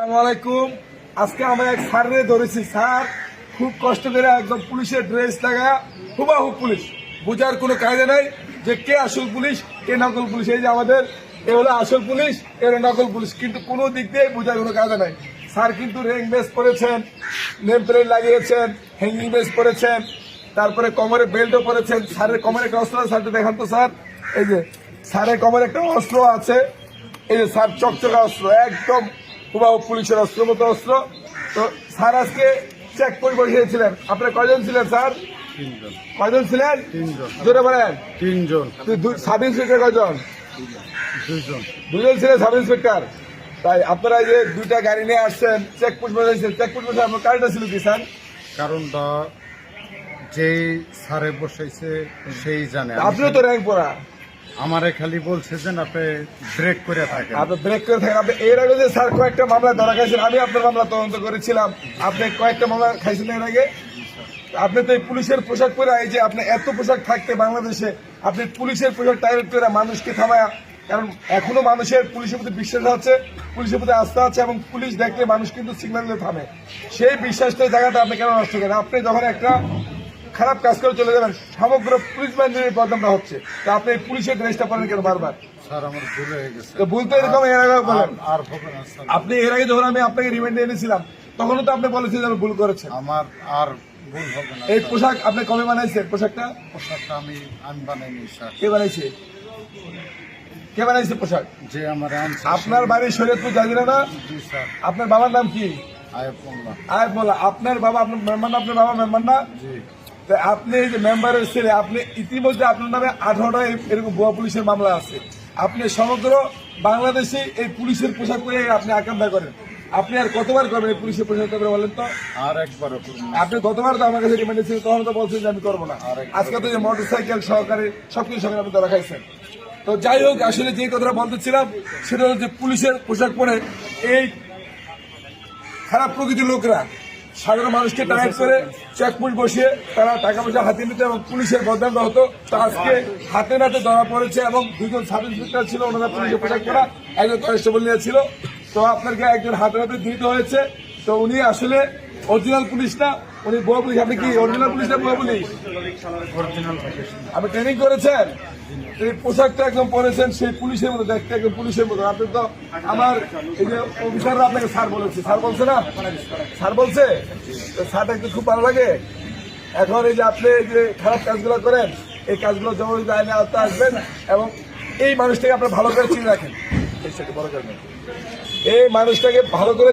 আসসালামু আলাইকুম। আজকে আমরা এক স্যারে ধরেছি। স্যার খুব কষ্ট করে একদম পুলিশের ড্রেস লাগা হুবাহু পুলিশ, বোঝার কোনো কায়দা নাই যে কে আসল পুলিশ কে নকল পুলিশ। এই যে আমাদের এ হলো আসল পুলিশ, এর নকল পুলিশ, কিন্তু কোনো দিক দিয়ে বোঝার কোনো কায়দা নাই। স্যার কিন্তু রেং বেস পরেছেন, নেম প্লেট লাগিয়েছেন, হ্যাঙ্গিং বেস পরেছেন, তারপরে কোমরে বেল্টও পরেছেন। স্যারের কোমরে একটা অস্ত্র আছে, স্যারটা দেখান তো স্যার। এই যে স্যারের কোমরে একটা অস্ত্র আছে, এই যে স্যার চকচকা অস্ত্র, একদম হুবাহু পুলিশের অস্ত্র মতো অস্ত্র। তো স্যার আজকে চেক করে বসিয়েছিলেন। আপনারা কয়জন ছিলেন স্যার? কয়জন ছিলেন? জোরে বলেন। 3 জন। সাব ইন্সপেক্টর কয়জন? 2 জন ছিলেন সাব ইন্সপেক্টর। তাই আপনারা এই যে দুইটা গাড়ি নিয়ে আসছেন, চেকপোস্ট বসাইছেন। চেকপোস্ট বসে আপনার কারণটা ছিল কি স্যার? কারণটা যেই স্যারে বসাইছে সেই জানে। আপনিও তো র্যাঙ্ক পড়া, আমারে খালি বলছে যে আপনি ব্রেক করে থাকেন। আপনি ব্রেক করে থাকেন। আপনি এর আগে যে স্যার কয়েকটা মামলা ধরা খাইছেন, আমি আপনার মামলা তদন্ত করেছিলাম। আপনি কয়েকটা মামলা খাইছেন এর আগে। আপনি তো এই পুলিশের পোশাক পরে, এই যে আপনি এত পোশাক থাকতে বাংলাদেশে আপনি পুলিশের পোশাক টাইট করে মানুষকে থামায়া, কারণ এখনো মানুষের পুলিশের প্রতি বিশ্বাস আছে, পুলিশের প্রতি আস্থা আছে, এবং পুলিশ দেখলে মানুষ কিন্তু সিগন্যালে থামে। সেই বিশ্বাসটা জায়গাটা আপনি কেন নষ্ট করেন? আপনি যখন একটা খারাপ কাজ করে চলে যাবেন, সমগ্র পুলিশ বাহিনীর বদনামটা হচ্ছে। তা আপনি এই পুলিশের ড্রেসটা পরেন কেন বারবার? স্যার আমার ভুল হয়ে গেছে। তো ভুল তো এরকম এর আগে বলেন। আর হবে না স্যার। আপনি এর আগে যখন আমি আপনাকে রিমান্ডে এনেছিলাম, তখনও তো আপনি বলেছেন যে আমি ভুল করেছেন। আমার আর ভুল হবে না। এই পোশাক আপনি কবে বানাইছেন? পোশাকটা পোশাকটা আমি বানাইনি স্যার। কে বানাইছে? কে বানাইছে পোশাক? যে আমার আনছে আপনার বাড়ি শরীয়তপুর জাজিরা না? জি স্যার। আপনার বাবার নাম কি? আয়ব মোল্লা। আয়েব মোল্লা। আপনার বাবা আপনার মেম্বার না? আপনার বাবা মেম্বার না? জি। তো আপনি এই যে মেম্বারের ছেলে, আপনি ইতিমধ্যে আপনার নামে 18টা এরকম ভুয়া পুলিশের মামলা আছে। আপনি সমগ্র বাংলাদেশে এই পুলিশের পোশাক পরে আপনি আকাঙ্ক্ষা করেন। আপনি আর কতবার করবেন এই পুলিশের পোশাক পরে বলেন তো? আর একবারও করুন। আপনি গতবার তো আমার কাছে রিমান্ডে ছিলেন, তখন তো বলছেন যে আমি করবো না। আজকে তো যে মোটরসাইকেল সহকারে সবকিছু সহকারে আপনি ধরা খাইছেন। তো যাই হোক, আসলে যে কথাটা বলতেছিলাম সেটা হচ্ছে পুলিশের পোশাক পরে এই খারাপ প্রকৃতির লোকরা সাধারণ মানুষকে টার্গেট করে চেকপোস্ট বসিয়ে তারা টাকা পয়সা হাতিয়ে নিত এবং পুলিশের বদনামটা হতো। তো আজকে হাতে নাতে ধরা পড়েছে, এবং 2 জন সাব ইন্সপেক্টর ছিল, ওনারা পুলিশের পোশাক পরা, একজন কনস্টেবল নিয়ে ছিল। তো আপনাকে একজন হাতে নাতে ধৃত হয়েছে। তো উনি আসলে অরিজিনাল পুলিশ না, উনি ভুয়া পুলিশ। আপনি কি অরিজিনাল পুলিশ না ভুয়া পুলিশ? আপনি ট্রেনিং করেছেন, এই পোশাকটা একদম পরেছেন সেই পুলিশের মতো দেখতে, একদম পুলিশের মতো। আপনি তো আমার এই যে অফিসাররা আপনাকে স্যার বলেছে, স্যার বলছে না? স্যার বলছে। স্যারটা একটু খুব ভালো লাগে। এখন এই যে আপনি এই যে খারাপ কাজগুলো করেন, এই কাজগুলো জমা আইনে আওতা আসবেন, এবং এই মানুষটাকে আপনার ভালো করে চিনে রাখেন। এই মানুষটাকে ভালো করে